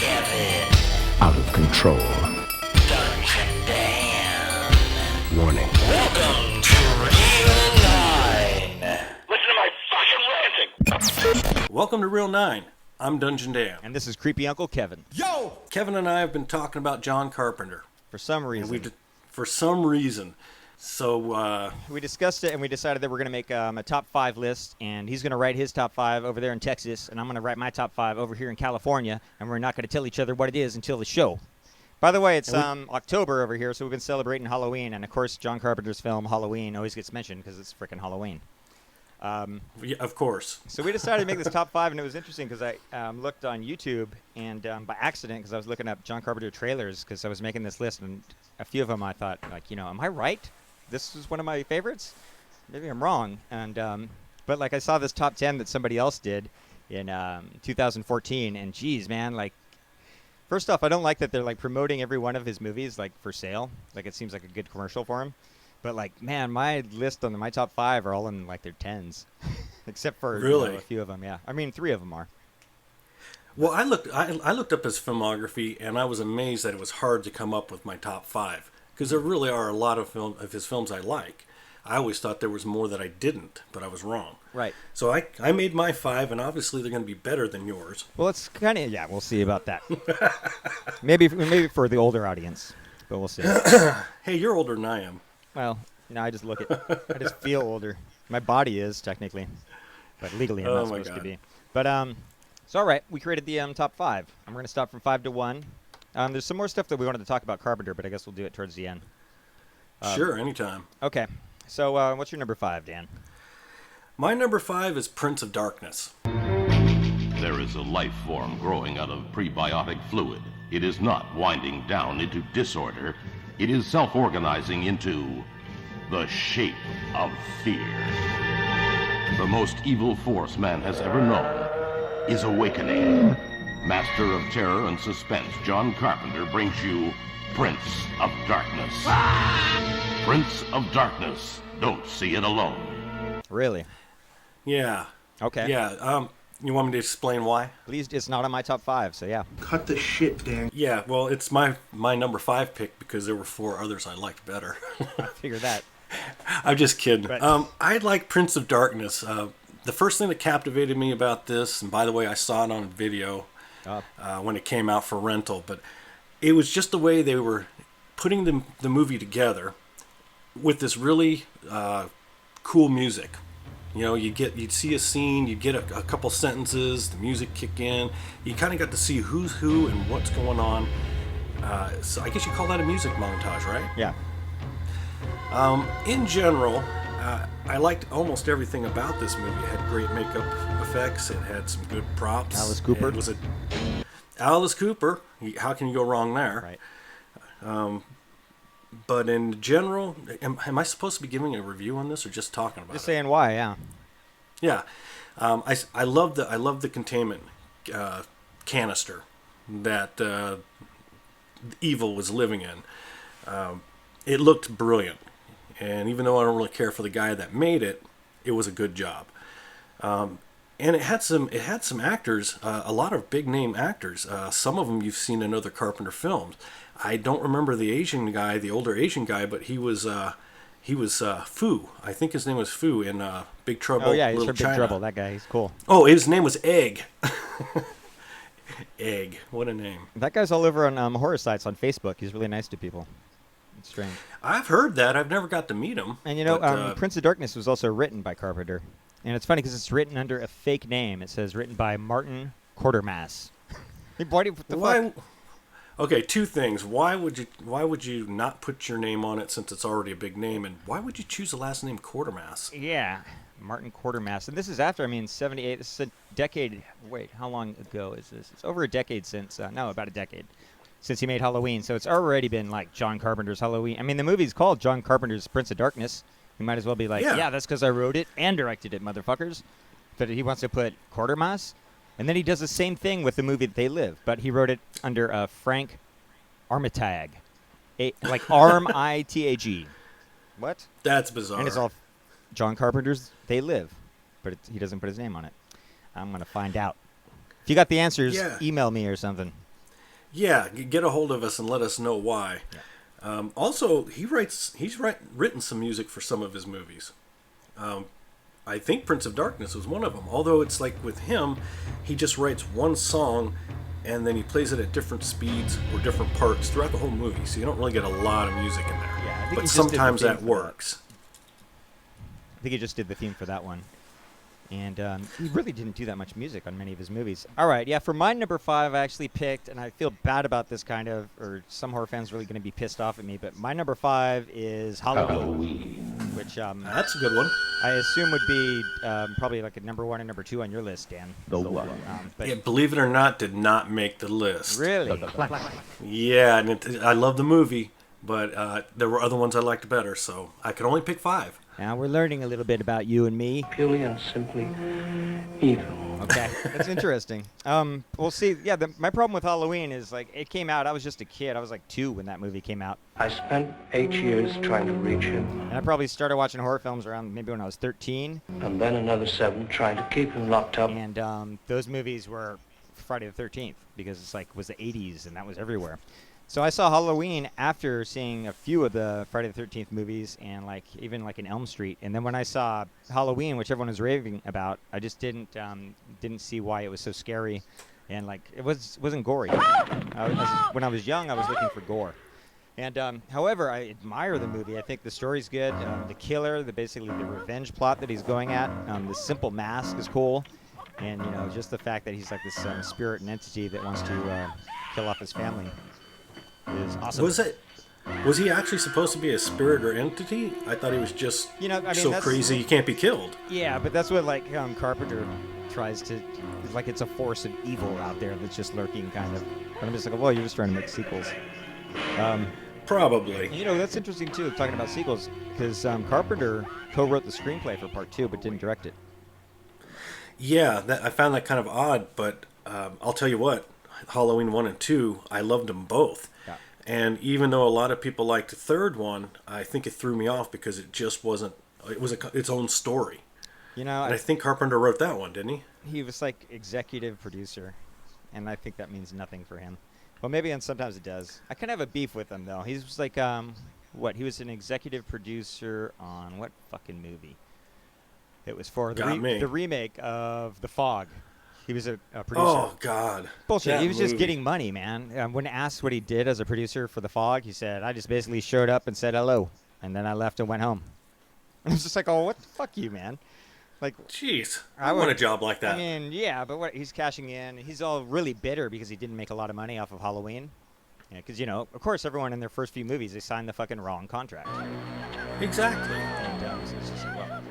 Out of control. Warning. Welcome to Real 9. Listen to my fucking ranting. Welcome to Real 9. I'm Dungeon Dan. And this is Creepy Uncle Kevin. Yo! Kevin and I have been talking about John Carpenter. For some reason. For some reason. So, we discussed it and we decided that we're going to make a top 5 list. And he's going to write his top 5 over there in Texas. And I'm going to write my top 5 over here in California. And we're not going to tell each other what it is until the show. By the way, it's October over here, so we've been celebrating Halloween. And, of course, John Carpenter's film Halloween always gets mentioned because it's frickin' Halloween. Yeah, of course. So we decided to make this top 5, and it was interesting because I looked on YouTube, and by accident, because I was looking up John Carpenter trailers, because I was making this list, and a few of them I thought, like, am I right? This is one of my favorites? Maybe I'm wrong. And but, like, I saw this top 10 that somebody else did in 2014, and geez, man, like, first off, I don't like that they're, like, promoting every one of his movies, like, for sale. Like, it seems like a good commercial for him. But, like, man, my list on my top 5 are all in, like, their 10s. Except for really? A few of them, yeah. I mean, 3 of them are. Well, I looked up his filmography, and I was amazed that it was hard to come up with my top 5. Because there really are a lot of his films I like. I always thought there was more that I didn't, but I was wrong. Right. So I made my 5, and obviously they're going to be better than yours. Well, it's kind of, yeah, we'll see about that. maybe for the older audience, but we'll see. Hey, you're older than I am. Well, I just I just feel older. My body is, technically. But legally I'm not supposed to be. But, it's all right. We created the top 5. I'm going to stop from 5 to 1. There's some more stuff that we wanted to talk about Carpenter, but I guess we'll do it towards the end. Sure, anytime. Okay. So, what's your number 5, Dan? My number 5 is Prince of Darkness. There is a life form growing out of prebiotic fluid. It is not winding down into disorder. It is self-organizing into the shape of fear. The most evil force man has ever known is awakening. Master of terror and suspense, John Carpenter brings you Prince of Darkness. Prince of Darkness. Don't see it alone. Really? Yeah. Okay. Yeah. You want me to explain why? At least it's not on my top 5, so yeah. Cut the shit, Dan. Yeah, well, it's my number 5 pick because there were 4 others I liked better. I figured that. I'm just kidding. But I like Prince of Darkness. The first thing that captivated me about this, and by the way, I saw it on video when it came out for rental, but it was just the way they were putting the movie together with this really cool music. You'd see a scene, you'd get a couple sentences, the music kick in. You kind of got to see who's who and what's going on. So I guess you call that a music montage, right? Yeah. In general, I liked almost everything about this movie. It had great makeup effects. It had some good props. Alice Cooper. Alice Cooper. How can you go wrong there? Right. But in general, am I supposed to be giving a review on this or just talking about it? Just saying why, yeah. Yeah. I love the containment canister that Evil was living in. It looked brilliant. And even though I don't really care for the guy that made it, it was a good job. And it had some actors, a lot of big name actors. Some of them you've seen in other Carpenter films. I don't remember the Asian guy, the older Asian guy, but he was Fu. I think his name was Fu in Big Trouble. Oh yeah, he's Little from Big China. Trouble. That guy, he's cool. Oh, his name was Egg. Egg, what a name. That guy's all over on horror sites on Facebook. He's really nice to people. It's strange. I've heard that. I've never got to meet him. And Prince of Darkness was also written by Carpenter. And it's funny because it's written under a fake name. It says written by Martin Quatermass. What the fuck? Okay, 2 things. Why would you not put your name on it since it's already a big name? And why would you choose the last name Quatermass? Yeah, Martin Quatermass. And this is after, 78. This is a decade. Wait, how long ago is this? It's over a decade since, about a decade since he made Halloween. So it's already been like John Carpenter's Halloween. I mean, the movie's called John Carpenter's Prince of Darkness. You might as well be like, yeah that's because I wrote it and directed it, motherfuckers. But he wants to put Quatermass. And then he does the same thing with the movie They Live, but he wrote it under Frank Armitage, like Armitag. What? That's bizarre. And it's all John Carpenter's They Live, but he doesn't put his name on it. I'm going to find out. If you got the answers, email me or something. Yeah, get a hold of us and let us know why. Also, written some music for some of his movies. I think Prince of Darkness was one of them. Although it's like with him, he just writes one song and then he plays it at different speeds or different parts throughout the whole movie. So you don't really get a lot of music in there. Yeah, I think he but just did the sometimes theme that for works. I think he just did the theme for that one. And he really didn't do that much music on many of his movies. All right, yeah, for my number 5, I actually picked, and I feel bad about this kind of, or some horror fans are really going to be pissed off at me, but my number 5 is Halloween, which That's a good one. I assume would be probably like a number 1 and number 2 on your list, Dan. But Yeah, believe it or not, did not make the list. really? Yeah, and I love the movie, but there were other ones I liked better, so I could only pick 5. Now we're learning a little bit about you and me. Purely and simply evil. Okay, that's interesting. We'll see. Yeah, my problem with Halloween is like it came out. I was just a kid. I was like 2 when that movie came out, I spent 8 years trying to reach him, and I probably started watching horror films around maybe when I was 13. and then another 7 trying to keep him locked up. And those movies were Friday the 13th because it's like was the 80s and that was everywhere. So I saw Halloween after seeing a few of the Friday the 13th movies and like even like in Elm Street. And then when I saw Halloween, which everyone was raving about, I just didn't see why it was so scary, and like it wasn't gory. When I was young, I was looking for gore. And however, I admire the movie. I think the story's good. The killer, basically the revenge plot that he's going at, the simple mask is cool, and you know just the fact that he's like this spirit and entity that wants to kill off his family is awesome. Was he actually supposed to be a spirit or entity? I thought he was just so crazy he can't be killed. Yeah, but that's what like Carpenter tries to, like it's a force of evil out there that's just lurking kind of. But I'm just like, well, you're just trying to make sequels. Probably. You know, that's interesting too, talking about sequels, because Carpenter co-wrote the screenplay for part 2 but didn't direct it. Yeah, I found that kind of odd, but I'll tell you what, Halloween 1 and 2, I loved them both. Yeah. And even though a lot of people liked the third one, I think it threw me off because it just wasn't, it was its own story. You know, And I think Carpenter wrote that one, didn't he? he was like executive producer, and I think that means nothing for him. Well, maybe, and sometimes it does. I kind of have a beef with him, though. He was like, he was an executive producer on what fucking movie? It was for the remake of The Fog. He was a producer. Oh, God. Bullshit. That He was just movie. getting money, man. When asked what he did as a producer for The Fog, he said, I just basically showed up and said hello, and then I left and went home. And I was just like, oh, what the fuck you, man? Like, Jeez. I want a job like that. I mean, yeah, but he's cashing in. He's all really bitter because he didn't make a lot of money off of Halloween. Because, of course, everyone in their first few movies, they signed the fucking wrong contract. Exactly. And so it's just like, well.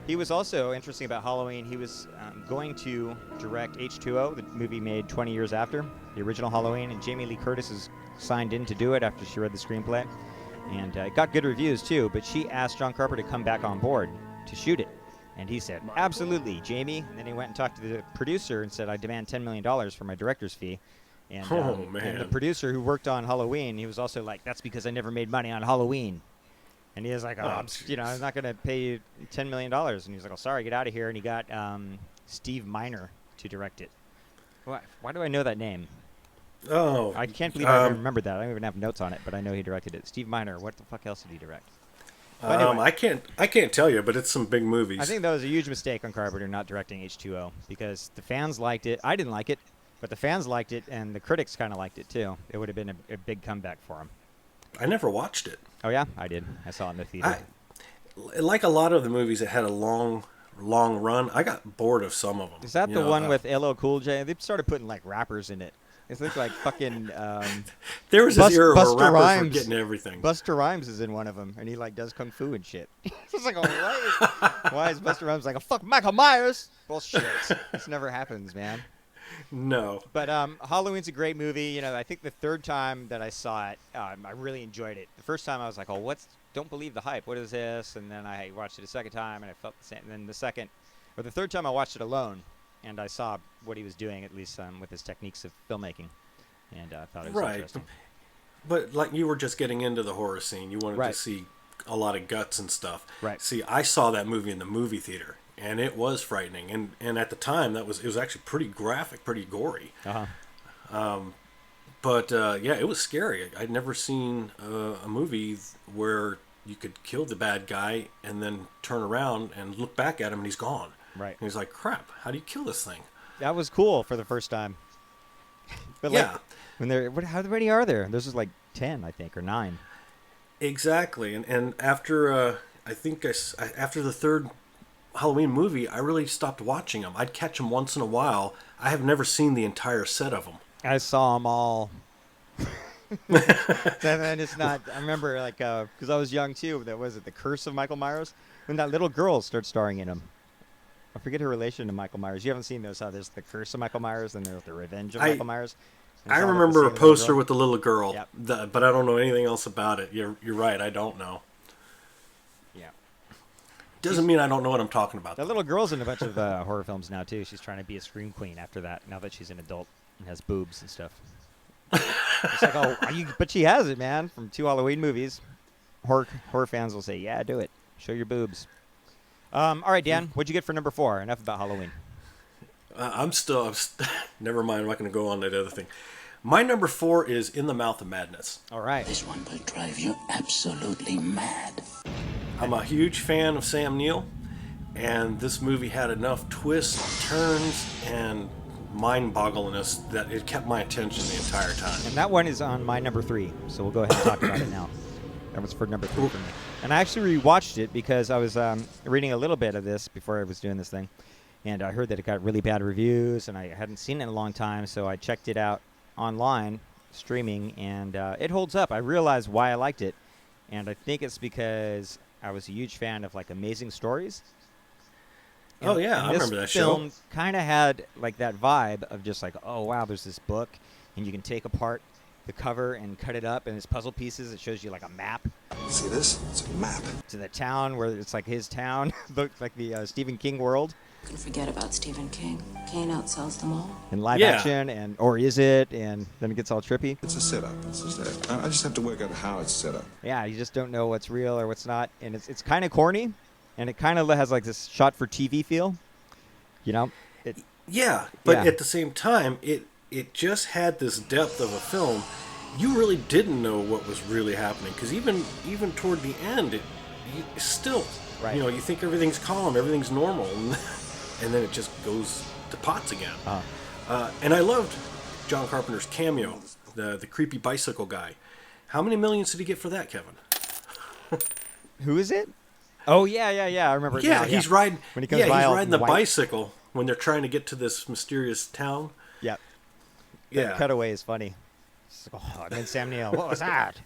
He was also, interesting about Halloween, he was going to direct H2O, the movie made 20 years after the original Halloween, and Jamie Lee Curtis is signed in to do it after she read the screenplay. And it got good reviews, too, but she asked John Carpenter to come back on board to shoot it. And he said, absolutely, Jamie. And then he went and talked to the producer and said, I demand $10 million for my director's fee. And, and the producer who worked on Halloween, he was also like, that's because I never made money on Halloween. And he was like, I'm not going to pay you $10 million. And he was like, oh, sorry, get out of here. And he got Steve Miner to direct it. Why do I know that name? Oh. I can't believe I remembered that. I don't even have notes on it, but I know he directed it. Steve Miner, what the fuck else did he direct? Anyway, I can't tell you, but it's some big movies. I think that was a huge mistake on Carpenter not directing H2O because the fans liked it. I didn't like it, but the fans liked it, and the critics kind of liked it too. It would have been a big comeback for him. I never watched it. Oh yeah, I did. I saw it in the theater. Like a lot of the movies that had a long run, I got bored of some of them. Is that the one with LL Cool J? They started putting like rappers in it. It looked like fucking. There was this era where Busta rappers Rhymes were getting everything. Busta Rhymes is in one of them, and he like does kung fu and shit. It's like, why is Busta Rhymes like a fuck Michael Myers? Bullshit. This never happens, man. No. But Halloween's a great movie. I think the third time that I saw it, I really enjoyed it. The first time I was like, oh, don't believe the hype. What is this? And then I watched it a second time, and I felt the same. And then the third time I watched it alone, and I saw what he was doing, at least with his techniques of filmmaking, and I thought it was interesting. But like you were just getting into the horror scene, you wanted to see a lot of guts and stuff. Right. See, I saw that movie in the movie theater, and it was frightening. And at the time, it was actually pretty graphic, pretty gory. Uh-huh. But yeah, it was scary. I'd never seen a movie where you could kill the bad guy and then turn around and look back at him and he's gone. Right. And he's like, crap, how do you kill this thing? That was cool for the first time. But Yeah. like, when how many are there? This is like 10, I think, or 9. Exactly. And after, after the third Halloween movie, I really stopped watching them. I'd catch them once in a while. I have never seen the entire set of them. I saw them all. And then it's not. I remember like because I was young too. That was it. The Curse of Michael Myers. When that little girl starts starring in them. I forget her relation to Michael Myers. You haven't seen those? How there's the Curse of Michael Myers and there's the Revenge of Michael Myers. And I it's all about the remember a same little poster girl. with the little girl, Yep. but I don't know anything else about it. You're right. I don't know. Yeah. Doesn't mean I don't know what I'm talking about. That little girl's in a bunch of horror films now too. She's trying to be a scream queen after that. Now that she's an adult and has boobs and stuff. It's like, oh, but she has it, man. From 2 Halloween movies, horror fans will say, "Yeah, do it. Show your boobs." All right, Dan, what'd you get for number 4? Enough about Halloween. I'm never mind. I'm not going to go on that other thing. My number 4 is In the Mouth of Madness. All right. This one will drive you absolutely mad. I'm a huge fan of Sam Neill, and this movie had enough twists, turns, and mind-boggleness that it kept my attention the entire time. And that one is on my number 3, so we'll go ahead and talk about it now. That was for number 3 for me. And I actually rewatched it because I was reading a little bit of this before I was doing this thing, and I heard that it got really bad reviews, and I hadn't seen it in a long time, so I checked it out online, streaming, and it holds up. I realized why I liked it, and I think it's because I was a huge fan of like Amazing Stories. Oh yeah, I remember that show. This film kind of had like that vibe of just like, oh wow, there's this book, and you can take apart the cover and cut it up, and it's puzzle pieces. It shows you like a map See this? It's a map. to the town where it's like his town, looked like the Stephen King world Can forget about Stephen King. Kane outsells them all. in live Yeah. action, and or is it? And then it gets all trippy. It's a setup. I just have to work out how it's set up. Yeah, you just don't know what's real or what's not, and it's kind of corny, and it kind of has like this shot for TV feel, you know. Yeah, but Yeah. at the same time, it just had this depth of a film. You really didn't know what was really happening, because even toward the end, it still, Right. you know, you think everything's calm, everything's normal, and then it just goes to pots again. And I loved John Carpenter's cameo, the creepy bicycle guy. How many millions did he get for that, Kevin? Who is it? Oh yeah. I remember. it Yeah, now, he's riding. When he comes yeah, by he's all riding the white. bicycle when they're trying to get to this mysterious town. Yeah. Yeah, Cutaway is funny. It's like, oh, and then Sam Neill. What was that?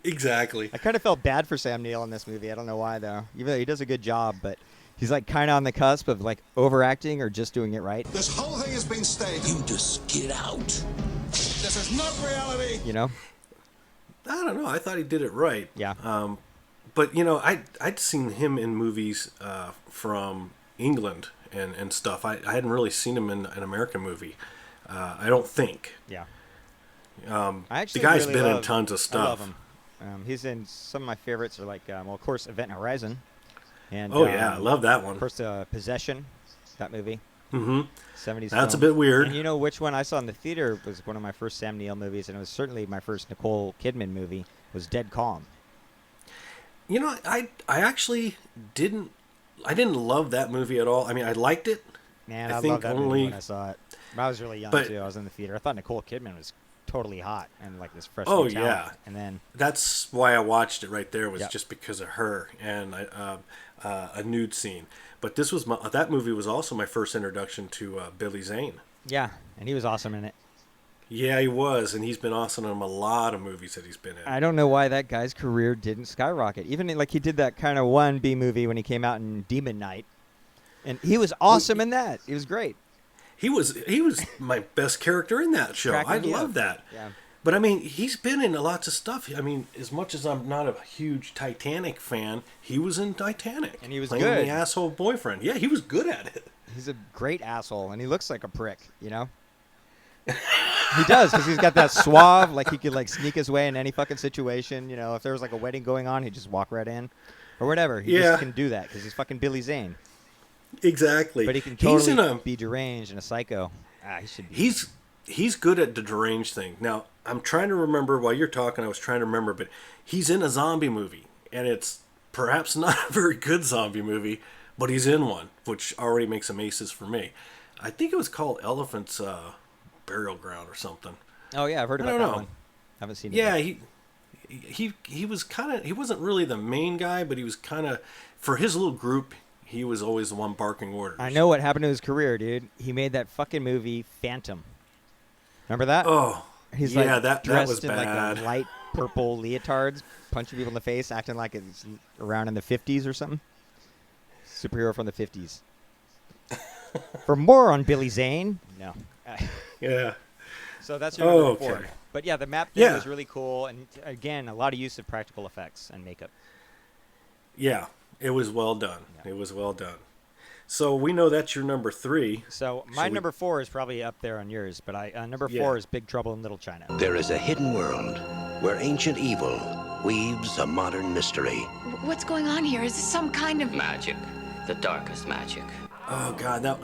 exactly. I kind of felt bad for Sam Neill in this movie. I don't know why though. Even though he does a good job, but he's like kind of on the cusp of like overacting or just doing it right. This whole thing has been staged. You just get out. This is not reality. You know? I don't know. I thought he did it right. Yeah. But you know, I'd seen him in movies from England and stuff. I hadn't really seen him in an American movie. I don't think. Yeah. The I guy's really been in love- tons of I love stuff. him. He's in some of my favorites are like, well, of course, Event Horizon. And, Oh yeah, I love that one. Of course, Possession, that movie. Mm-hmm. 70s That's a film. bit weird. And you know which one I saw in the theater was one of my first Sam Neill movies, and it was certainly my first Nicole Kidman movie, was Dead Calm. You know, I actually didn't love that movie at all. I mean, I liked it. Man, I I, think loved that movie only- when I saw it. I was really young, But- too. I was in the theater. I thought Nicole Kidman was totally hot and like this fresh Oh, new talent. yeah. And then, That's why I watched it right there, was Yep. just because of her and a nude scene. But that movie was also my first introduction to Billy Zane. yeah, and he was awesome in it. Yeah, he was, and he's been awesome in a lot of movies that he's been in. I don't know why that guy's career didn't skyrocket. Even like he did that kind of one B movie when he came out in Demon Knight, and he was awesome in that. He was great. He was my best character in that show. I Cracking me love up. that. Yeah. But I mean, he's been in lots of stuff. I mean, as much as I'm not a huge Titanic fan, he was in Titanic. And he was playing good. the asshole boyfriend. Yeah, he was good at it. He's a great asshole, and he looks like a prick, you know? He does, because he's got that suave, like he could like sneak his way in any fucking situation. You know, if there was like a wedding going on, he'd just walk right in. Or whatever. He Yeah. just can do that, because he's fucking Billy Zane. Exactly. But he can He's totally in a be deranged and a psycho. He should be. he's good at the deranged thing. Now, I'm trying to remember while you're talking. I was trying to remember, but he's in a zombie movie, and it's perhaps not a very good zombie movie, but he's in one, which already makes him aces for me. I think it was called Elephant's Burial Ground or something. Oh yeah, I've heard about that one. Haven't seen it. Yeah, yet. he was kind of, he wasn't really the main guy, but he was kind of, for his little group, he was always the one barking orders. I know what happened to his career, dude. He made that fucking movie Phantom. Remember that? Oh, He's yeah, like that dressed was in bad. like a light purple leotards, punching people in the face, acting like it's around in the 50s or something. Superhero from the 50s. For more on Billy Zane, no. Yeah. So that's your number Okay. 4. But yeah, the map thing Yeah. was really cool, and again, a lot of use of practical effects and makeup. Yeah, it was well done. Yeah. It was well done. So we know that's your number 3. So my Should we- number 4 is probably up there on yours, but number 4 Yeah. is Big Trouble in Little China. There is a hidden world where ancient evil weaves a modern mystery. What's going on here? Is this some kind of Magic. The darkest magic. Oh God, that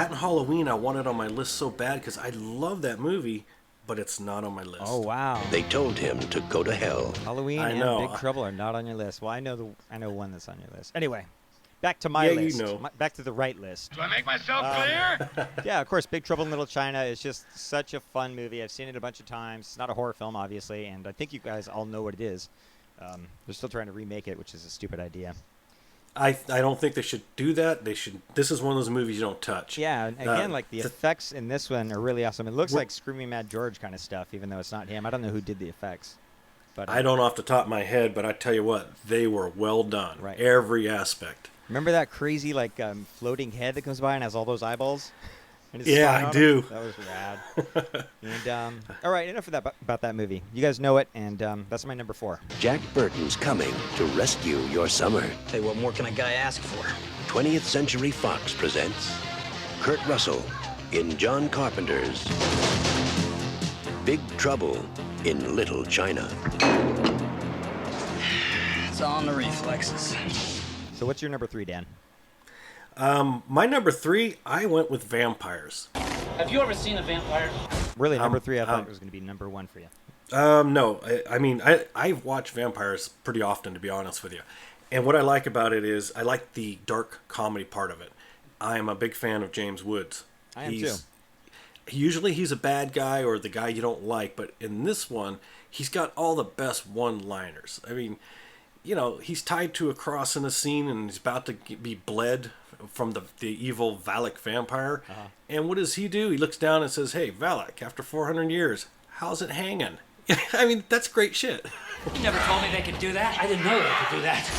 and Halloween I wanted on my list so bad because I love that movie, but it's not on my list. Oh wow. They told him to go to hell. Halloween I and know. Big Trouble are not on your list. Well, I know one that's on your list. Anyway, back to my Yeah, you list. know. Back to the right list. Do I make myself clear? Yeah, of course, Big Trouble in Little China is just such a fun movie. I've seen it a bunch of times. It's not a horror film, obviously, and I think you guys all know what it is. They're still trying to remake it, which is a stupid idea. I don't think they should do that. They should. This is one of those movies you don't touch. Yeah, and again, like the effects in this one are really awesome. It looks like Screaming Mad George kind of stuff, even though it's not him. I don't know who did the effects. But I don't off the top of my head, but I tell you what, they were well done. Right. Every aspect. Remember that crazy floating head that comes by and has all those eyeballs? And it's Yeah, spying I on do. him? That was rad. And all right, enough of that about that movie. You guys know it, and that's my number 4. Jack Burton's coming to rescue your summer. Hey, what more can a guy ask for? 20th Century Fox presents Kurt Russell in John Carpenter's Big Trouble in Little China. It's all in the reflexes. So what's your number 3, Dan? My number 3, I went with vampires. Have you ever seen a vampire? Really, number 3, I thought it was going to be number 1 for you. No, I mean, I watch vampires pretty often, to be honest with you. And what I like about it is I like the dark comedy part of it. I am a big fan of James Woods. I am too. Usually he's a bad guy or the guy you don't like, but in this one, he's got all the best one-liners. I mean, you know, he's tied to a cross in a scene and he's about to be bled from the evil Valak vampire. Uh-huh. And what does he do? He looks down and says, "Hey, Valak, after 400 years, how's it hanging?" I mean, that's great shit. You never told me they could do that. I didn't know they could do that.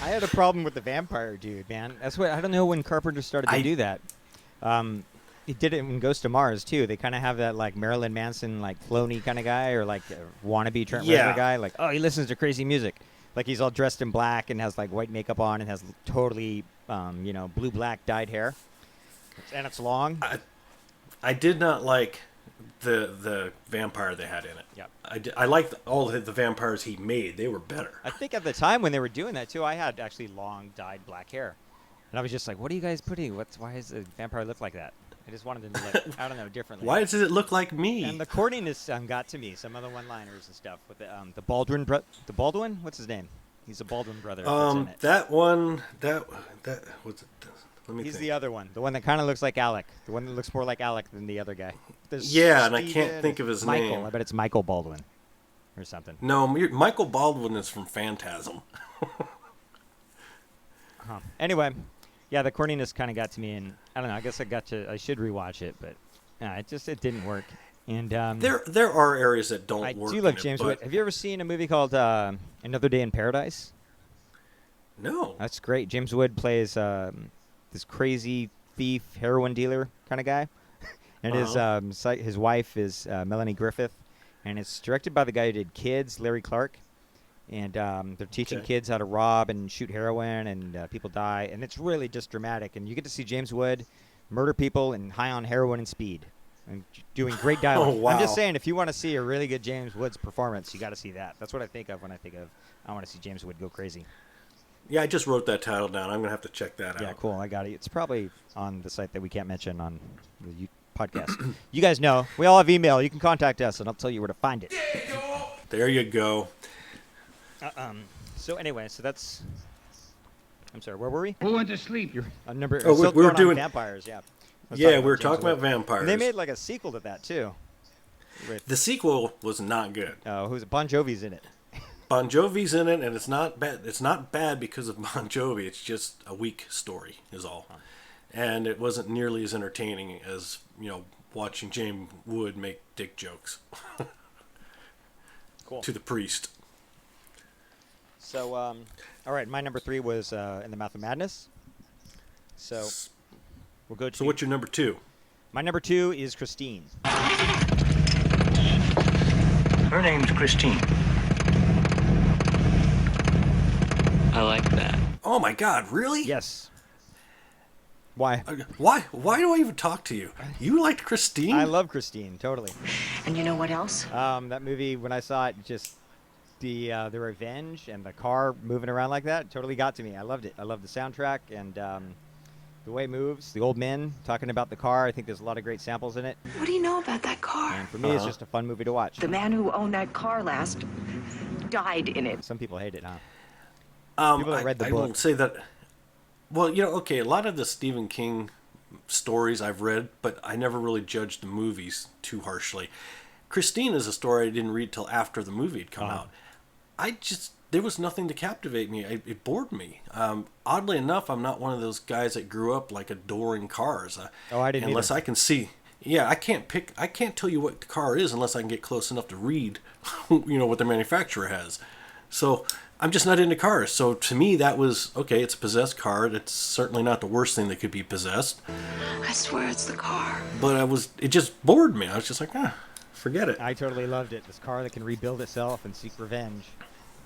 I had a problem with the vampire dude, man. That's what I don't know when Carpenter started to do that. He did it in Ghost of Mars too. They kind of have that like Marilyn Manson, like cloney kind of guy, or like a wannabe Trent Reznor guy. Like, oh, he listens to crazy music. Like he's all dressed in black and has like white makeup on and has totally, blue-black dyed hair, and it's long. I did not like the vampire they had in it. Yep. I liked all the vampires he made. They were better. I think at the time when they were doing that too, I had actually long dyed black hair, and I was just like, "What are you guys putting? Why does a vampire look like that?" I just wanted to look, I don't know, differently. Why does it look like me? And the corniness got to me. Some of the one-liners and stuff with the Baldwin. What's his name? He's a Baldwin brother. that's in it. That one, that was it. Let me He's think. the other one, the one that kind of looks like Alec, the one that looks more like Alec than the other guy. There's Yeah, and I Steven can't think of his Michael. name. I bet it's Michael Baldwin, or something. No, Michael Baldwin is from Phantasm. Anyway, yeah, the corniness kind of got to me, and I don't know. I guess I should rewatch it, but it didn't work. And There are areas that don't I work. do love in it, James but- Wood. Have you ever seen a movie called Another Day in Paradise? No. That's great. James Wood plays this crazy thief, heroin dealer kind of guy, and his wife is Melanie Griffith, and it's directed by the guy who did Kids, Larry Clark, and they're teaching kids how to rob and shoot heroin, and people die, and it's really just dramatic, and you get to see James Wood murder people and high on heroin and speed, and doing great dialogue. Oh, wow. I'm just saying, if you want to see a really good James Woods performance, you got to see that. That's what I think of when I want to see James Wood go crazy. Yeah, I just wrote that title down. I'm gonna have to check that Yeah, out. cool. I got it. It's probably on the site that we can't mention on the podcast. You guys know. We all have email. You can contact us, and I'll tell you where to find it. There you go. So anyway, so that's... I'm sorry, where were we? Who went to sleep? You're on number... Oh, still we were going on doing... vampires, yeah. Yeah, we were James talking about Wood. vampires. And they made like a sequel to that, too. With, The sequel was not good. who's it? Bon Jovi's in it. Bon Jovi's in it, and it's not bad. It's not bad because of Bon Jovi. It's just a weak story, is all. And it wasn't nearly as entertaining as, watching James Wood make dick jokes Cool. to the priest. So, all right, my number 3 was In the Mouth of Madness. So, we'll go to... So what's your number 2? My number 2 is Christine. Her name's Christine. I like that. Oh my God! Really? Yes. Why? Why? Why do I even talk to you? You liked Christine? I love Christine, totally. And you know what else? That movie, when I saw it, just the revenge and the car moving around like that totally got to me. I loved it. I loved the soundtrack and the way it moves. The old men talking about the car. I think there's a lot of great samples in it. What do you know about that car? And for me, it's just a fun movie to watch. The man who owned that car last died in it. Some people hate it, huh? People I, that read the I book. won't say that. Well, okay, a lot of the Stephen King stories I've read, but I never really judged the movies too harshly. Christine is a story I didn't read till after the movie had come out. There was nothing to captivate me. It bored me. Oddly enough, I'm not one of those guys that grew up like adoring cars. I didn't unless either. I can see. Yeah, I can't tell you what the car is unless I can get close enough to read, what the manufacturer has. So I'm just not into cars. So to me, that was okay. It's a possessed car. It's certainly not the worst thing that could be possessed. I swear it's the car. But it just bored me. I was just like, forget it. I totally loved it. This car that can rebuild itself and seek revenge.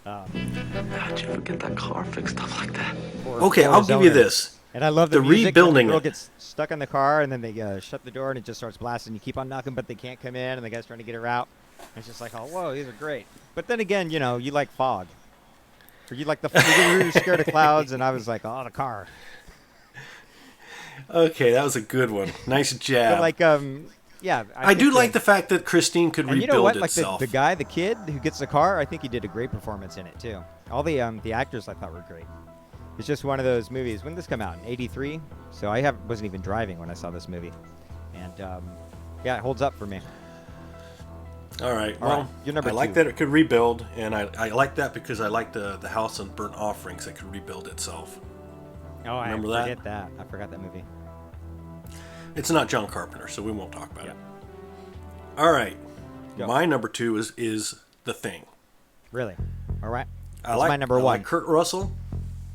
How'd you ever get that car fixed up like that? Okay, I'll give you this. And I love the The music rebuilding when the girl it. gets stuck in the car, and then they shut the door, and it just starts blasting. You keep on knocking, but they can't come in, and the guy's trying to get her out. And it's just like, oh, whoa, these are great. But then again, you like fog. Or you like you were scared of clouds, and I was like, oh, the car. Okay, that was a good one. Nice jab. But like, yeah. I do like the fact that Christine could and rebuild you know what? Like itself. the guy, the kid who gets the car, I think he did a great performance in it too. All the actors I thought were great. It's just one of those movies. When did this come out? In '83. So I wasn't even driving when I saw this movie, and yeah, it holds up for me. All right. All Well, right, you're number I like 2. that it could rebuild, and I like that because I like the house on Burnt Offerings that could rebuild itself. Oh, Remember I that? forget that. I forgot that movie. It's not John Carpenter, so we won't talk about Yeah. it. All right. Go. My number 2 is The Thing. Really? All right. I That's like my number I 1. like Kurt Russell.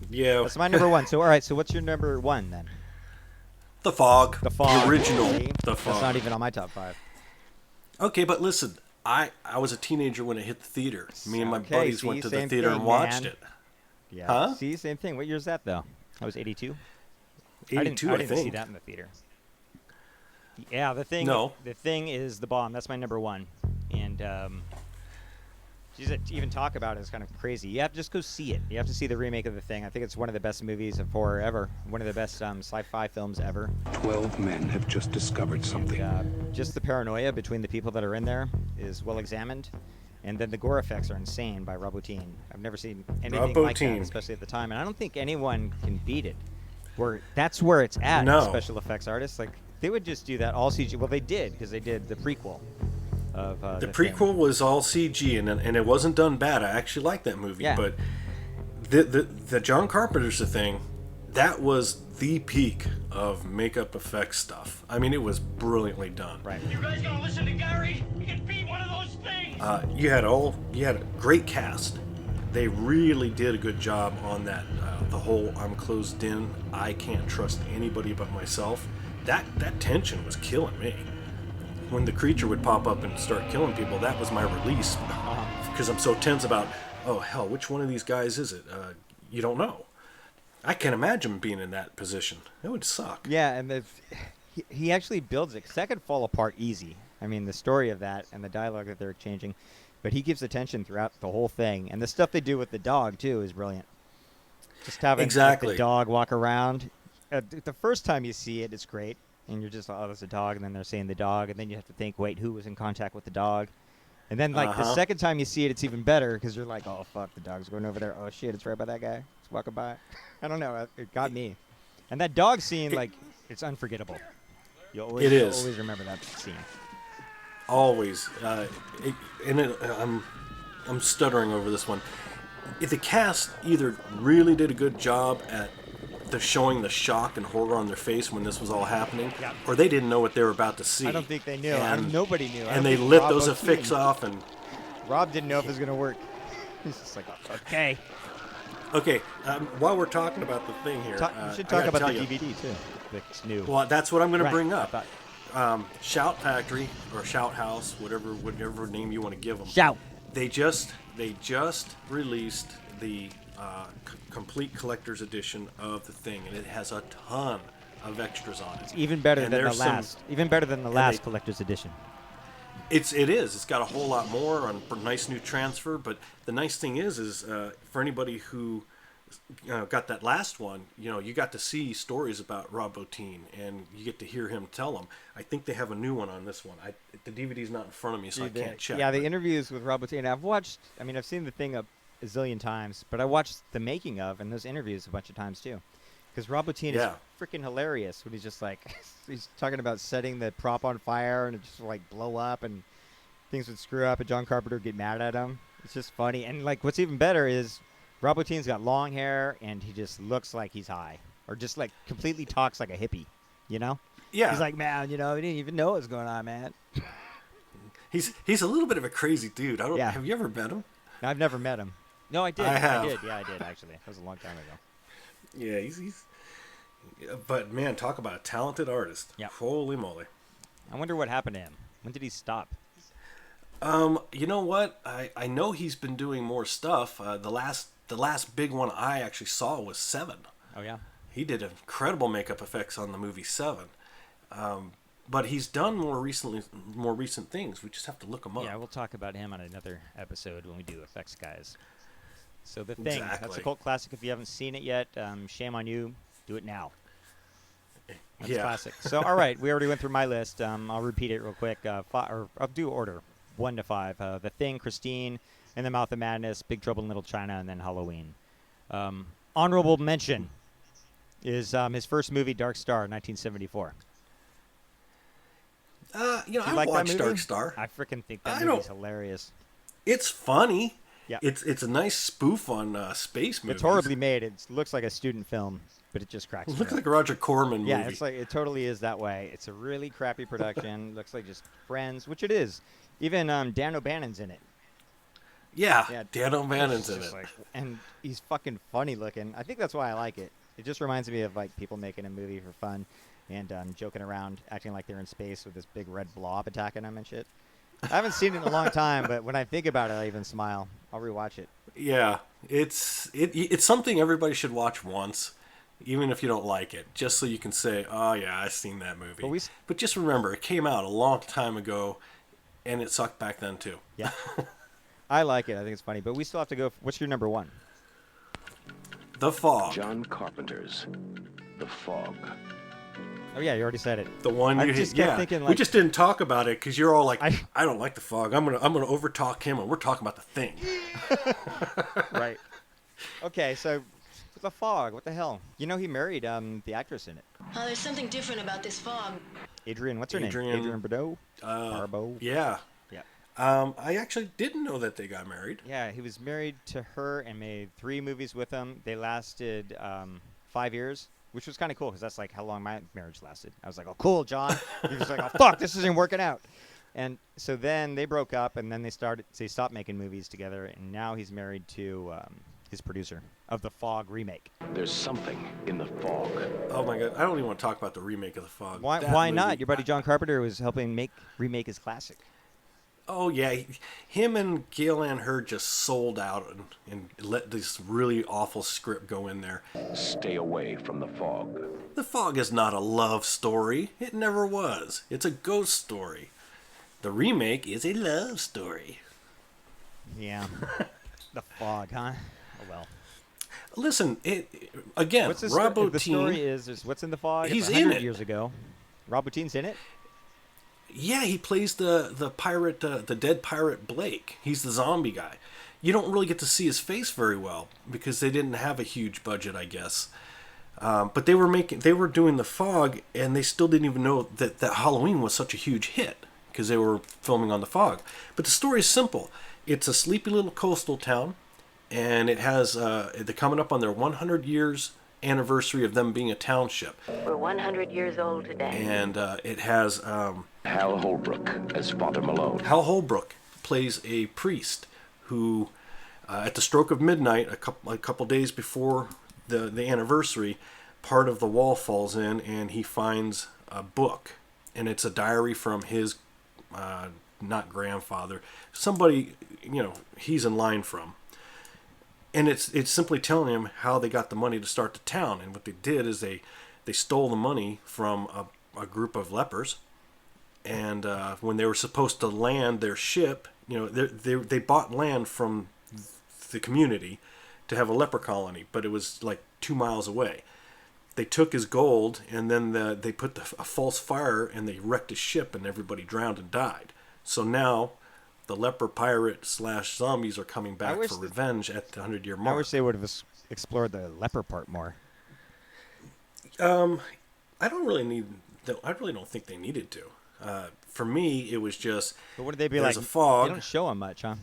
Yeah. That's my number 1. So all right. So what's your number 1 then? The Fog. The Fog. The original. See? The Fog. That's not even on my top 5. Okay, but listen, I was a teenager when it hit the theater. Me and my Okay, buddies see, went to the same theater thing, and watched man. it. Yeah. Huh? See, same thing. What year is that though? That was 82. 82, I didn't see think. that in the theater. Yeah, The Thing. No. The Thing is the bomb. That's my number 1. And geez, to even talk about it is kind of crazy. You have to just go see it. You have to see the remake of The Thing. I think it's one of the best movies of horror ever. One of the best sci-fi films ever. 12 men have just discovered something. Just the paranoia between the people that are in there is well examined. And then the gore effects are insane by Rob Bottin. I've never seen anything like that, Bottin. especially at the time. And I don't think anyone can beat it. That's where it's at, No. special effects artists. Like, they would just do that all CG. Well, they did, because they did the prequel of The Thing. prequel was all CG, and it wasn't done bad. I actually liked that movie. Yeah. But the John Carpenter's The Thing, that was the peak of makeup effects stuff. I mean, it was brilliantly done. Right. You guys gonna listen to Gary? He can beat one of those things. You had a great cast. They really did a good job on that. The whole I'm closed in, I can't trust anybody but myself. That tension was killing me. When the creature would pop up and start killing people, that was my release. Because I'm so tense about, oh hell, which one of these guys is it? You don't know. I can't imagine being in that position. It would suck. Yeah, and he actually builds it. 'Cause that could fall apart easy. I mean, the story of that and the dialogue that they're exchanging. But he gives attention throughout the whole thing. And the stuff they do with the dog, too, is brilliant. Just having Exactly. like, the dog walk around. The first time you see it, it's great. And you're just, oh, there's a dog. And then they're saying the dog. And then you have to think, wait, who was in contact with the dog? And then, like, the second time you see it, it's even better because you're like, oh, fuck, the dog's going over there. Oh, shit, it's right by that guy. It's walking by. I don't know. It got me. And that dog scene, like, it's unforgettable. You'll always remember that scene. Always. I'm stuttering over this one. If the cast either really did a good job at showing the shock and horror on their face when this was all happening, or they didn't know what they were about to see. I don't think they knew. Nobody knew. And they lit those effects off. And Rob didn't know if it was going to work. He's just like, okay. Okay, while we're talking about the thing here, we should talk about the DVD, too. That's new. Well, that's what I'm going to bring up. I Shout Factory, or Shout House, whatever name you want to give them. Shout. They just released the complete collector's edition of the thing, and it has a ton of extras on it. It's even better than the last. Even better than the last collector's edition. It is. It's got a whole lot more on a nice new transfer. But the nice thing is for anybody who got that last one, you got to see stories about Rob Bottin, and you get to hear him tell them. I think they have a new one on this one. The DVD's not in front of me, so I can't check. Yeah, the interviews with Rob Bottin. I've seen the thing a zillion times, but I watched the making of and those interviews a bunch of times too. Because Rob Bottin is freaking hilarious when he's just like, he's talking about setting the prop on fire and it just like blow up and things would screw up and John Carpenter would get mad at him. It's just funny. And like what's even better is Rob Bottin's got long hair and he just looks like he's high or just like completely talks like a hippie, Yeah. He's like, man, I didn't even know what was going on, man. He's a little bit of a crazy dude. Have you ever met him? I've never met him. No, I did. I have. I did. Yeah, I did actually. That was a long time ago. Yeah, he's. But man, talk about a talented artist. Yeah. Holy moly! I wonder what happened to him. When did he stop? You know what? I know he's been doing more stuff. The last big one I actually saw was Seven. Oh yeah. He did incredible makeup effects on the movie Seven. But he's done more recent things. We just have to look him up. Yeah, we'll talk about him on another episode when we do Effects Guys. So The Thing, that's a cult classic. If you haven't seen it yet, shame on you. Do it now. That's classic. So, all right, we already went through my list. I'll repeat it real quick. I'll do order 1 to 5. The Thing, Christine, In the Mouth of Madness, Big Trouble in Little China, and then Halloween. Honorable mention is his first movie, Dark Star, 1974. I watched Dark Star. I freaking think that movie's hilarious. It's funny. Yeah. It's a nice spoof on space movies. It's horribly made. It looks like a student film, but it just cracks me up. It looks like a Roger Corman movie. Yeah, it totally is that way. It's a really crappy production. Looks like just Friends, which it is. Even Dan O'Bannon's in it. Yeah, Dan O'Bannon's in it. And he's fucking funny looking. I think that's why I like it. It just reminds me of like people making a movie for fun and joking around, acting like they're in space with this big red blob attacking them and shit. I haven't seen it in a long time, but when I think about it, I even smile. I'll rewatch it. Yeah, it's something everybody should watch once, even if you don't like it, just so you can say, "Oh yeah, I've seen that movie." But just remember, it came out a long time ago, and it sucked back then too. Yeah, I like it. I think it's funny, but we still have to go. What's your number 1? The Fog. John Carpenter's The Fog. Oh yeah, you already said it. The one you just kept thinking, like, we just didn't talk about it because you're all like, I don't like The Fog. I'm gonna overtalk him, and we're talking about The Thing. Right. Okay, so The Fog. What the hell? He married the actress in it. Oh, there's something different about this fog. Adrienne, what's her name? Adrienne Barbeau. Barbeau. Yeah. Yeah. I actually didn't know that they got married. Yeah, he was married to her and made 3 movies with them. They lasted 5 years. Which was kind of cool because that's like how long my marriage lasted. I was like, oh, cool, John. He was like, oh, fuck, this isn't working out. And so then they broke up, and then they stopped making movies together, and now he's married to his producer of the Fog remake. There's something in the fog. Oh, my God. I don't even want to talk about the remake of The Fog. Why not? Your buddy John Carpenter was helping remake his classic. Oh, yeah. Him and Gale Ann Hurd just sold out and let this really awful script go in there. Stay away from The Fog. The Fog is not a love story. It never was. It's a ghost story. The remake is a love story. Yeah. The Fog, huh? Oh, well. Listen, again, What's the Rob story? Bottin. The story is what's in the fog. He's It's in 100 it. years ago. Rob Bottin's in it. Yeah, he plays the pirate, the dead pirate Blake. He's the zombie guy. You don't really get to see his face very well because they didn't have a huge budget, I guess. But they were doing the fog, and they still didn't even know that Halloween was such a huge hit because they were filming on the fog. But the story is simple. It's a sleepy little coastal town, and it has they're coming up on their 100 years anniversary of them being a township. We're 100 years old today. And it has Hal Holbrook as Father Malone. Hal Holbrook plays a priest who, at the stroke of midnight, a couple days before the anniversary, part of the wall falls in, and he finds a book, and it's a diary from his not grandfather, somebody he's in line from. And it's simply telling him how they got the money to start the town. And what they did is they stole the money from a group of lepers. And when they were supposed to land their ship, they bought land from the community to have a leper colony, but it was like 2 miles away. They took his gold, and then they put a false fire, and they wrecked his ship, and everybody drowned and died. So now the leper pirate / zombies are coming back for revenge at the 100-year mark. I wish they would have explored the leper part more. I really don't think they needed to. For me, it was just. But what did they be there's like? A fog. They don't show them much, huh?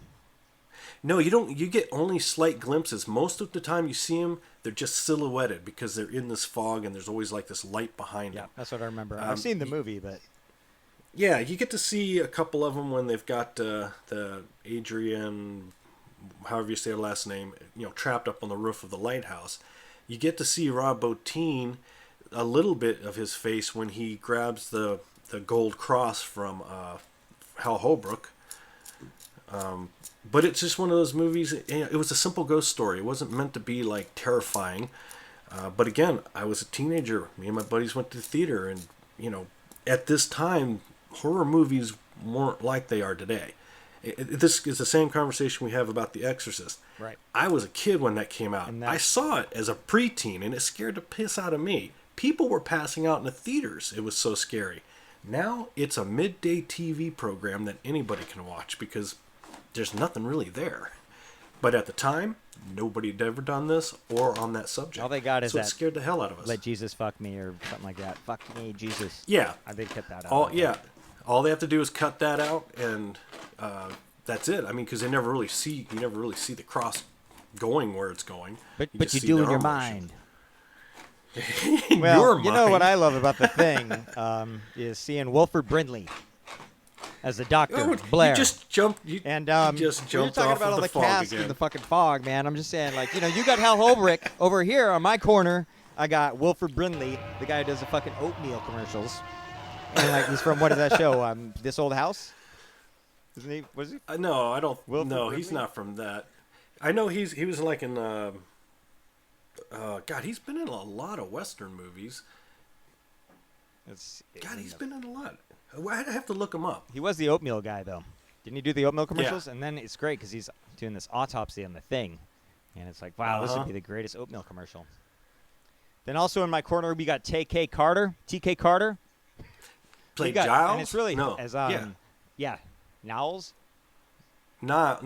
No, you don't. You get only slight glimpses. Most of the time you see them, they're just silhouetted because they're in this fog, and there's always like this light behind them. Yeah, that's what I remember. I've seen the movie, but. Yeah, you get to see a couple of them when they've got the Adrian, however you say her last name, trapped up on the roof of the lighthouse. You get to see Rob Bottin, a little bit of his face when he grabs the gold cross from Hal Holbrook. But it's just one of those movies. It was a simple ghost story. It wasn't meant to be like terrifying. But again, I was a teenager. Me and my buddies went to the theater, and at this time, horror movies weren't like they are today. This is the same conversation we have about The Exorcist. Right. I was a kid when that came out. I saw it as a preteen, and it scared the piss out of me. People were passing out in the theaters. It was so scary. Now it's a midday TV program that anybody can watch because there's nothing really there. But at the time, nobody had ever done this or on that subject. All they got is so that. It scared the hell out of us. Let Jesus fuck me or something like that. Fuck me, Jesus. Yeah. They cut that out. All they have to do is cut that out, and that's it. I mean, because you never really see the cross going where it's going. But you do in your mind. Well, you know what I love about The Thing is seeing Wilford Brimley as the doctor, Blair. You just jumped. You just jumped talking off about of all the the fog cast again. in the fucking fog, man. I'm just saying, like, you got Hal Holbrook over here on my corner. I got Wilford Brimley, the guy who does the fucking oatmeal commercials. And like he's from what is that show? This Old House. Isn't he? Was he? No, I don't. Wilford no, Brimley? he's not from that. I know he was like in. God, he's been in a lot of Western movies. God, he's been in a lot. I have to look him up. He was the oatmeal guy, though. Didn't he do the oatmeal commercials? Yeah. And then it's great because he's doing this autopsy on The Thing. And it's like, wow, this would be the greatest oatmeal commercial. Then also in my corner, we got TK Carter. Played Giles? And it's really, no. Nowles? Nah,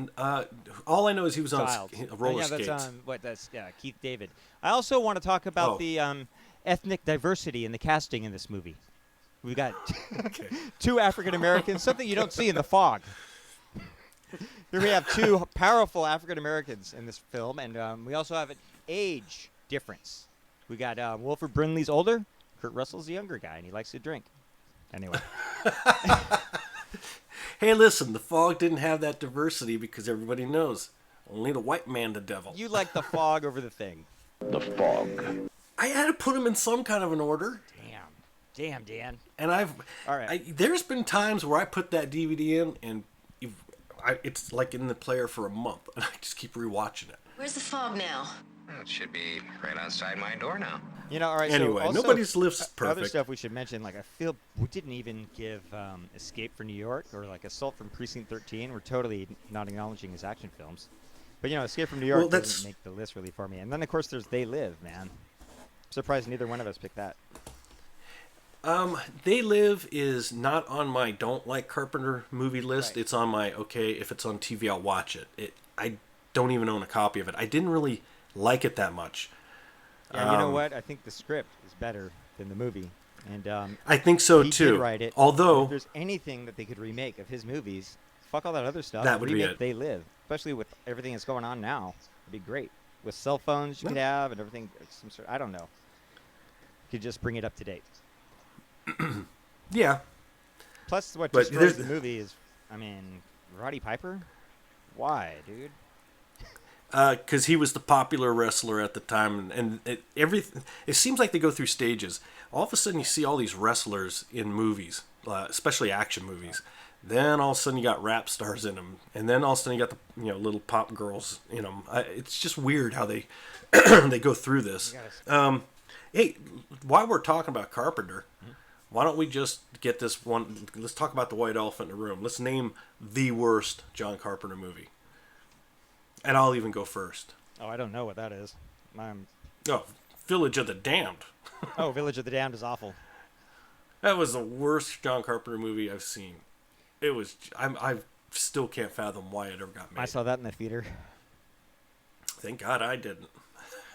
all I know is he was on a roller skates. That's Keith David. I also want to talk about the ethnic diversity in the casting in this movie. We got two African Americans, something you don't see in The Fog. Here we have two powerful African Americans in this film, and we also have an age difference. We got Wilford Brimley's older, Kurt Russell's the younger guy, and he likes to drink. Anyway. Hey, listen, The Fog didn't have that diversity because everybody knows only the white man the devil. You like The Fog over The Thing. The Fog. I had to put them in some kind of an order. Damn, Dan. And there's been times where I put that DVD in, and it's like in the player for a month, and I just keep rewatching it. Where's The Fog now? Well, it should be right outside my door now. All right. Anyway, so also, nobody's lives perfect. Other stuff we should mention, like I feel we didn't even give Escape from New York or like Assault from Precinct 13. We're totally not acknowledging his action films. But Escape from New York Well, doesn't make the list really for me. And then of course there's They Live, man. I'm surprised neither one of us picked that. They Live is not on my don't like Carpenter movie list. Right. It's on my, okay, if it's on TV, I'll watch it. I don't even own a copy of it. I didn't really like it that much. Yeah, you know what? I think the script is better than the movie. And I think so he too. Did write it. Although, if there's anything that they could remake of his movies, fuck all that other stuff. That would be remake it. They Live, especially with everything that's going on now. It'd be great with cell phones you could have and everything. Some sort. I don't know. You could just bring it up to date. Yeah. Plus, what But destroys the movie is, Roddy Piper. Why, dude? Because he was the popular wrestler at the time, and it seems like they go through stages. All of a sudden, you see all these wrestlers in movies, especially action movies. Then all of a sudden, you got rap stars in them, and then all of a sudden, you got the little pop girls in them. It's just weird how they they go through this. Hey, while we're talking about Carpenter, why don't we just get this one? Let's talk about the white elephant in the room. Let's name the worst John Carpenter movie. And I'll even go first. Oh, I don't know what that is. Oh, Village of the Damned. Oh, Village of the Damned is awful. That was the worst John Carpenter movie I've seen. It was. I still can't fathom why it ever got made. I saw that in the theater. Thank God I didn't.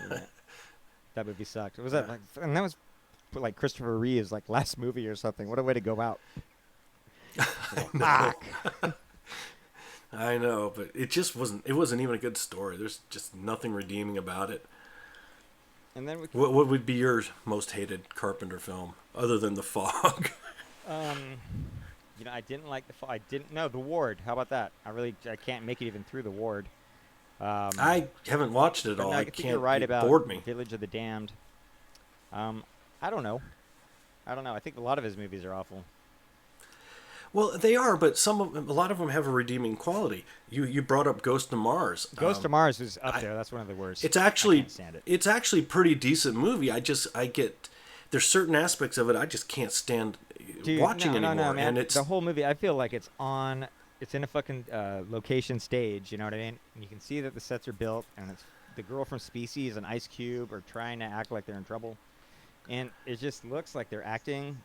Yeah. That movie sucked. Was that and that was like Christopher Reeve's last movie or something. What a way to go out. Fuck. I know, but it just wasn't. It wasn't even a good story. There's just nothing redeeming about it. And then what would be your most hated Carpenter film other than The Fog? I didn't like I didn't know The Ward. How about that? I can't make it even through The Ward. I haven't watched it all. I can't. You're right about bored me. Village of the Damned. I don't know. I think a lot of his movies are awful. Well, they are, but a lot of them have a redeeming quality. You brought up Ghost of Mars. Ghost of Mars is up there. That's one of the worst. It's actually I can't stand it. It's actually a pretty decent movie. There's certain aspects of it I just can't stand watching anymore. No, man. And it's the whole movie. I feel like it's in a fucking location stage. You know what I mean? And you can see that the sets are built, and it's the girl from Species and Ice Cube are trying to act like they're in trouble, and it just looks like they're acting.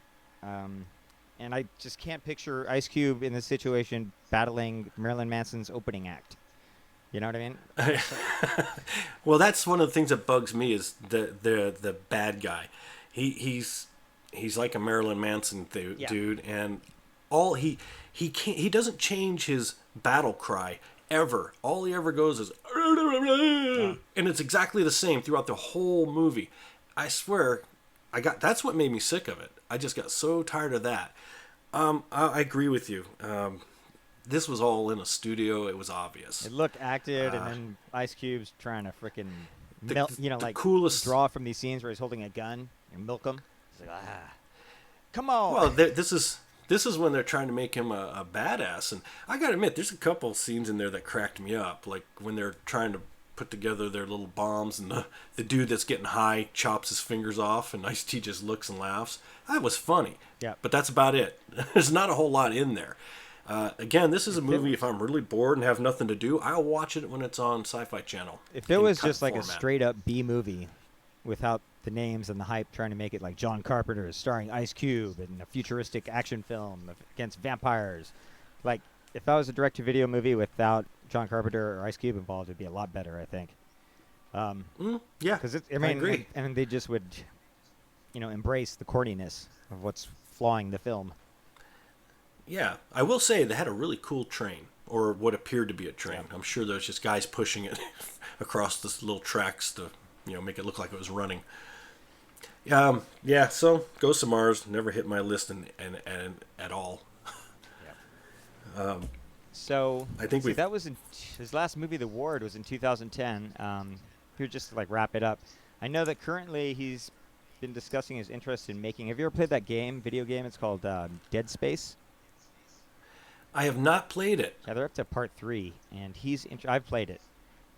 And I just can't picture Ice Cube in this situation battling Marilyn Manson's opening act. You know what I mean? Well, that's one of the things that bugs me is the bad guy. He's like a Marilyn Manson dude, and he doesn't change his battle cry ever. All he ever goes is, and it's exactly the same throughout the whole movie. I swear, that's what made me sick of it. I just got so tired of that. I agree with you. This was all in a studio. It was obvious. It looked acted, and then Ice Cube's trying to freaking melt, coolest draw from these scenes where he's holding a gun and milk him. He's like, come on. Well, this is when they're trying to make him a badass, and I gotta admit, there's a couple scenes in there that cracked me up, like when they're trying to put together their little bombs, and the dude that's getting high chops his fingers off, and Ice-T just looks and laughs. That was funny. Yeah. But that's about it. There's not a whole lot in there. Again, this is a movie, if I'm really bored and have nothing to do, I'll watch it when it's on Sci-Fi Channel. If it was just like a straight-up B movie without the names and the hype trying to make it like John Carpenter starring Ice Cube in a futuristic action film against vampires, like if that was a direct-to-video movie without John Carpenter or Ice Cube involved, it'd be a lot better, I think. Yeah, because I agree. And they just would, embrace the corniness of what's flawing the film. Yeah, I will say they had a really cool train, or what appeared to be a train. I'm sure there's just guys pushing it across this little tracks to, make it look like it was running. Yeah. So Ghost of Mars never hit my list and at all. So I think that was his last movie. The Ward was in 2010. Here, just to wrap it up, I know that currently he's been discussing his interest in making. Have you ever played that video game? It's called Dead Space. I have not played it. Yeah, they're up to part 3, and I've played it,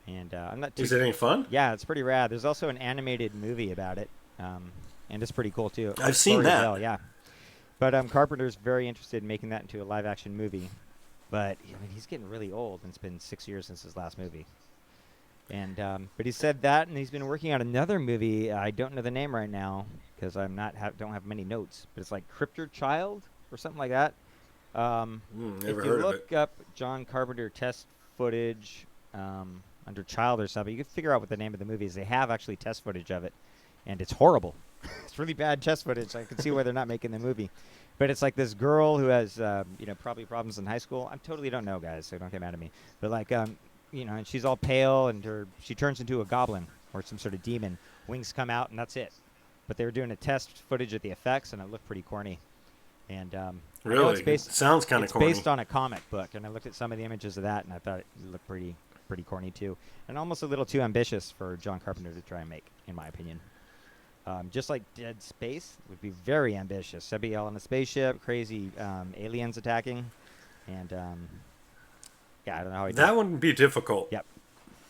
and I'm not too. Is it any fun? Yeah, it's pretty rad. There's also an animated movie about it, and it's pretty cool too. I've seen that. Well, yeah, but Carpenter's very interested in making that into a live-action movie. But he's getting really old, and it's been 6 years since his last movie. And but he said that, and he's been working on another movie. I don't know the name right now because I'm not don't have many notes. But it's like Cryptor Child or something like that. Never if you heard of look it. up John Carpenter test footage under Child or something, you can figure out what the name of the movie is. They have actually test footage of it, and it's horrible. It's really bad test footage. I can see why they're not making the movie. But it's like this girl who has, probably problems in high school. I totally don't know, guys, so don't get mad at me. But like, and she's all pale, and she turns into a goblin or some sort of demon. Wings come out, and that's it. But they were doing a test footage of the effects, and it looked pretty corny. And really, it sounds kind of corny. It's based on a comic book, and I looked at some of the images of that, and I thought it looked pretty corny too, and almost a little too ambitious for John Carpenter to try and make, in my opinion. Just like Dead Space would be very ambitious. Sabiel on a spaceship, crazy aliens attacking, and I don't know how that wouldn't be difficult. Yep.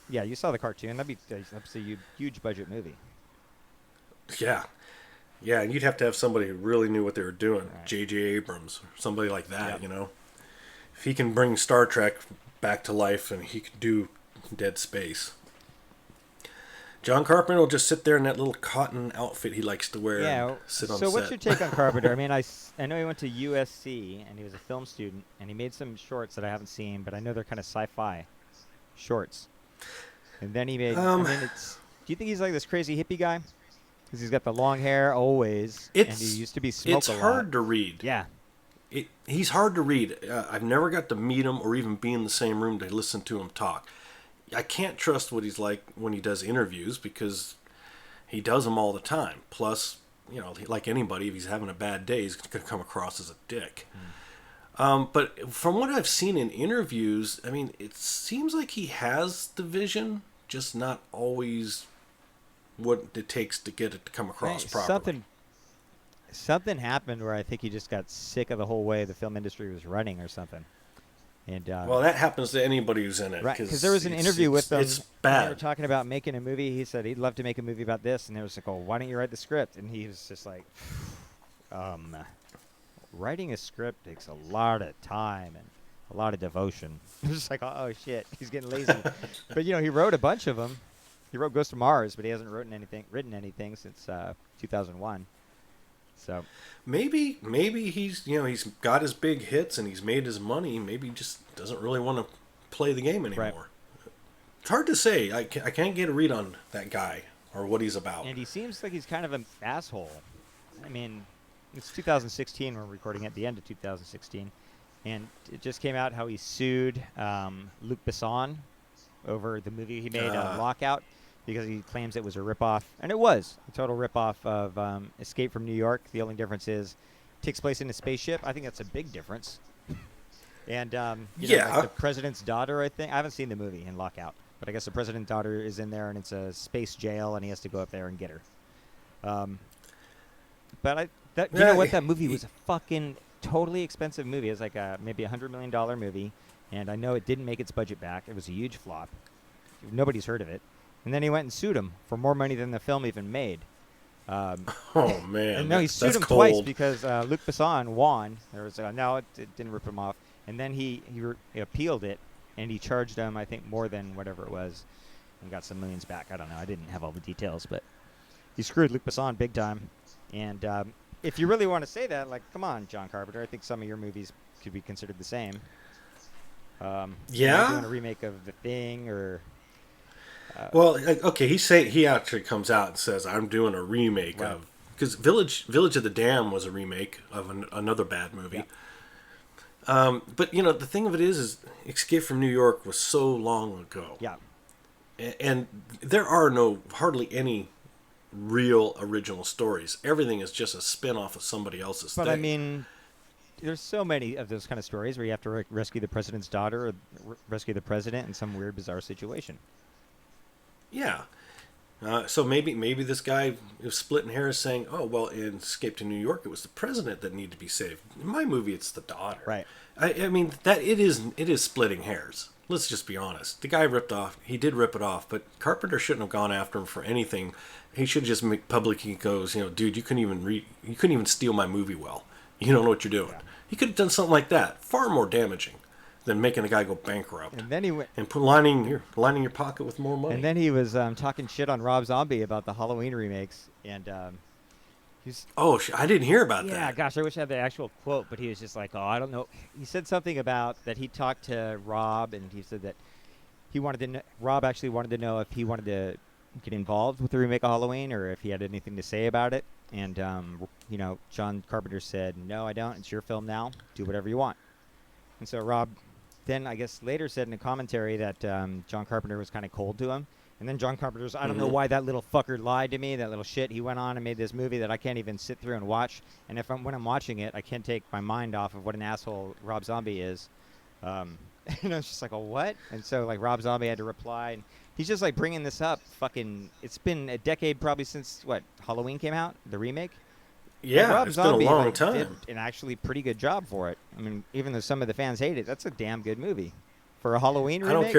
Yeah, you saw the cartoon. That'd be a huge budget movie. Yeah. Yeah, and you'd have to have somebody who really knew what they were doing. Right. J.J. Abrams, or somebody like that, If he can bring Star Trek back to life, and he could do Dead Space. John Carpenter will just sit there in that little cotton outfit he likes to wear and sit on set. So what's your take on Carpenter? I mean, I know he went to USC, and he was a film student, and he made some shorts that I haven't seen, but I know they're kind of sci-fi shorts. And then he made, do you think he's like this crazy hippie guy? Because he's got the long hair always, and he used to be smoked a lot. It's hard to read. Yeah. He's hard to read. I've never got to meet him or even be in the same room to listen to him talk. I can't trust what he's like when he does interviews because he does them all the time. Plus, like anybody, if he's having a bad day, he's going to come across as a dick. But from what I've seen in interviews, I mean, it seems like he has the vision, just not always what it takes to get it to come across properly. Something happened where I think he just got sick of the whole way the film industry was running or something. And well, that happens to anybody who's in it. Right, because there was an interview with them. It's bad. They were talking about making a movie. He said he'd love to make a movie about this. And they was like, oh, why don't you write the script? And he was just like, writing a script takes a lot of time and a lot of devotion. It was just like, oh, shit, he's getting lazy. But, he wrote a bunch of them. He wrote Ghost of Mars, but he hasn't written anything since 2001. So maybe he's he's got his big hits and he's made his money. Maybe he just doesn't really want to play the game anymore. Right. It's hard to say. I can't get a read on that guy or what he's about. And he seems like he's kind of an asshole. I mean, it's 2016. We're recording at the end of 2016, and it just came out how he sued Luc Besson over the movie he made, Lockout, because he claims it was a ripoff, and it was a total ripoff of Escape from New York. The only difference is it takes place in a spaceship. I think that's a big difference. And like the president's daughter, I think. I haven't seen the movie in Lockout, but I guess the president's daughter is in there, and it's a space jail, and he has to go up there and get her. But you know what? That movie was a fucking totally expensive movie. It was like maybe $100 million movie, and I know it didn't make its budget back. It was a huge flop. Nobody's heard of it. And then he went and sued him for more money than the film even made. Oh, man. And no, he sued him twice because Luc Besson won. There was no, it didn't rip him off. And then he appealed it, and he charged him, I think, more than whatever it was, and got some millions back. I don't know. I didn't have all the details, but he screwed Luc Besson big time. And if you really want to say that, like, come on, John Carpenter. I think some of your movies could be considered the same. Doing a remake of The Thing or... well, okay, he actually comes out and says, I'm doing a remake of... Because Village of the Damned was a remake of another bad movie. Yeah. But, the thing of it is Escape from New York was so long ago. Yeah. And there are hardly any real original stories. Everything is just a spin-off of somebody else's thing. But, I mean... There's so many of those kind of stories where you have to rescue the president's daughter or rescue the president in some weird, bizarre situation. Yeah. So maybe this guy is splitting hairs saying, oh, well, in Escape to New York, it was the president that needed to be saved. In my movie, it's the daughter. Right. I mean, that it is splitting hairs. Let's just be honest. The guy he did rip it off, but Carpenter shouldn't have gone after him for anything. He should just make publicly goes, dude, you couldn't even steal my movie well. You don't know what you're doing. Yeah. He could have done something like that, far more damaging than making the guy go bankrupt. And then he went and lining your pocket with more money. And then he was talking shit on Rob Zombie about the Halloween remakes, and he's. Oh, I didn't hear about that. Yeah, gosh, I wish I had the actual quote, but he was just like, "Oh, I don't know." He said something about that he talked to Rob, and he said that he wanted to. Rob actually wanted to know if he wanted to get involved with the remake of Halloween, or if he had anything to say about it. And John Carpenter said, "No, I don't. It's your film now. Do whatever you want." And so Rob then, I guess, later said in a commentary that John Carpenter was kind of cold to him. And then John Carpenter's, I don't know why that little fucker lied to me, that little shit. He went on and made this movie that I can't even sit through and watch. And when I'm watching it, I can't take my mind off of what an asshole Rob Zombie is. And I was just like, oh, what? And so, like, Rob Zombie had to reply. And he's just, like, bringing this up. It's been a decade probably since, Halloween came out, the remake? Yeah, Rob it's Zombie, been a long time. Did an actually pretty good job for it. I mean, even though some of the fans hate it, that's a damn good movie. For a Halloween remake? I don't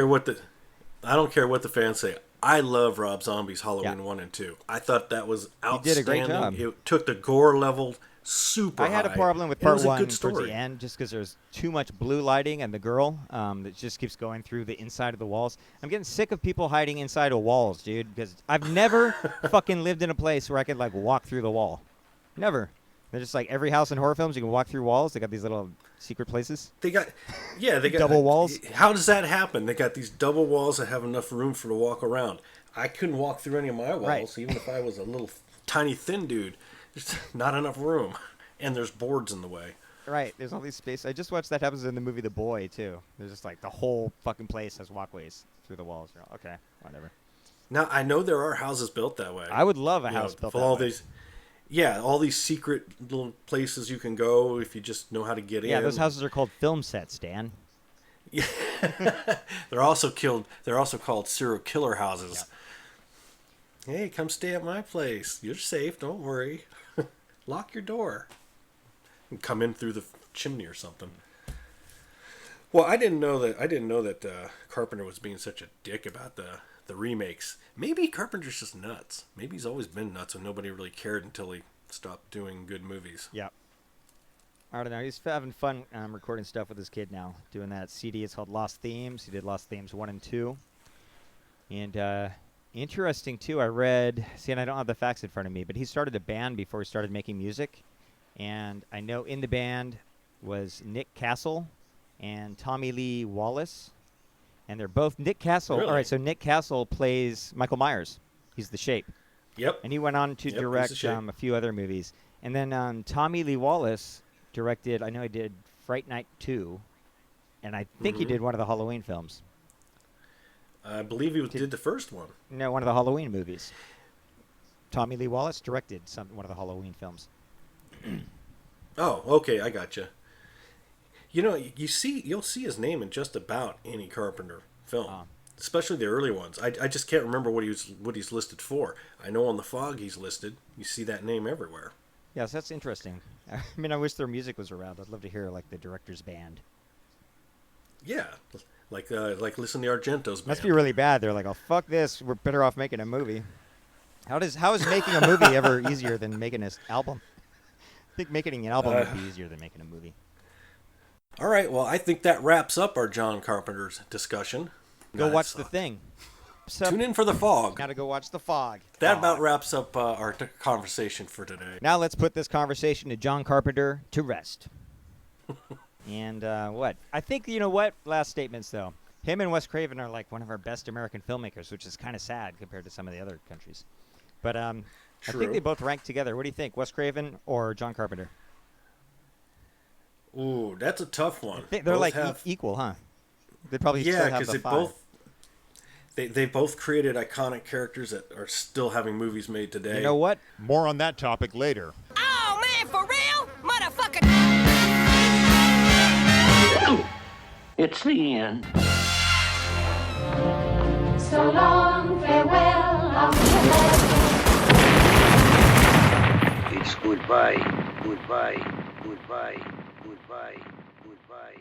care what the fans say. I love Rob Zombie's Halloween 1 and 2. I thought that was outstanding. He did a great job. It took the gore level super high. I had a problem with part 1 towards the end, just because there's too much blue lighting and the girl that just keeps going through the inside of the walls. I'm getting sick of people hiding inside of walls, dude, because I've never fucking lived in a place where I could, walk through the wall. Never. They're just like every house in horror films, you can walk through walls. They got these little secret places. They got double walls. How does that happen? They got these double walls that have enough room to walk around. I couldn't walk through any of my walls, even if I was a little tiny thin dude. There's not enough room, and there's boards in the way. Right. There's all these spaces. I just watched that happens in the movie The Boy too. There's just the whole fucking place has walkways through the walls. You're like, okay, whatever. Now I know there are houses built that way. I would love a house built that way. Yeah, all these secret little places you can go if you just know how to get in. Yeah, those houses are called film sets, Dan. Yeah, they're also called serial killer houses. Yep. Hey, come stay at my place. You're safe. Don't worry. Lock your door. And come in through the chimney or something. Well, I didn't know that Carpenter was being such a dick about the remakes. Maybe Carpenter's just nuts. Maybe he's always been nuts and nobody really cared until he stopped doing good movies. Yeah. I don't know. He's having fun recording stuff with his kid now. Doing that CD. It's called Lost Themes. He did Lost Themes 1 and 2. And interesting, too, I read... See, and I don't have the facts in front of me, but he started a band before he started making music. And I know in the band was Nick Castle and Tommy Lee Wallace. And they're both Nick Castle. Really? All right, so Nick Castle plays Michael Myers. He's the Shape. Yep. And he went on to direct a few other movies. And then Tommy Lee Wallace directed, I know he did Fright Night 2. And I think he did one of the Halloween films. I believe he did the first one. No, one of the Halloween movies. Tommy Lee Wallace directed one of the Halloween films. Oh, okay, I gotcha. You know, you'll see his name in just about any Carpenter film, especially the early ones. I just can't remember what he's listed for. I know on The Fog he's listed. You see that name everywhere. Yes, that's interesting. I mean, I wish their music was around. I'd love to hear the director's band. Yeah, like listen to Argento's band. Must be really bad. They're like, oh fuck this. We're better off making a movie. How is making a movie ever easier than making an album? I think making an album would be easier than making a movie. All right, well, I think that wraps up our John Carpenter's discussion. Go watch The Thing. Tune in for The Fog. Gotta go watch The Fog. That about wraps up our conversation for today. Now let's put this conversation to John Carpenter to rest. And what? I think, you know what? Last statements, though. Him and Wes Craven are like one of our best American filmmakers, which is kind of sad compared to some of the other countries. But I think they both rank together. What do you think, Wes Craven or John Carpenter? Ooh, that's a tough one. They're equal, huh? They probably still have the five. They both created iconic characters that are still having movies made today. You know what? More on that topic later. Oh, man, for real? Motherfucker! It's the end. So long, farewell, It's goodbye, goodbye, goodbye, goodbye, goodbye.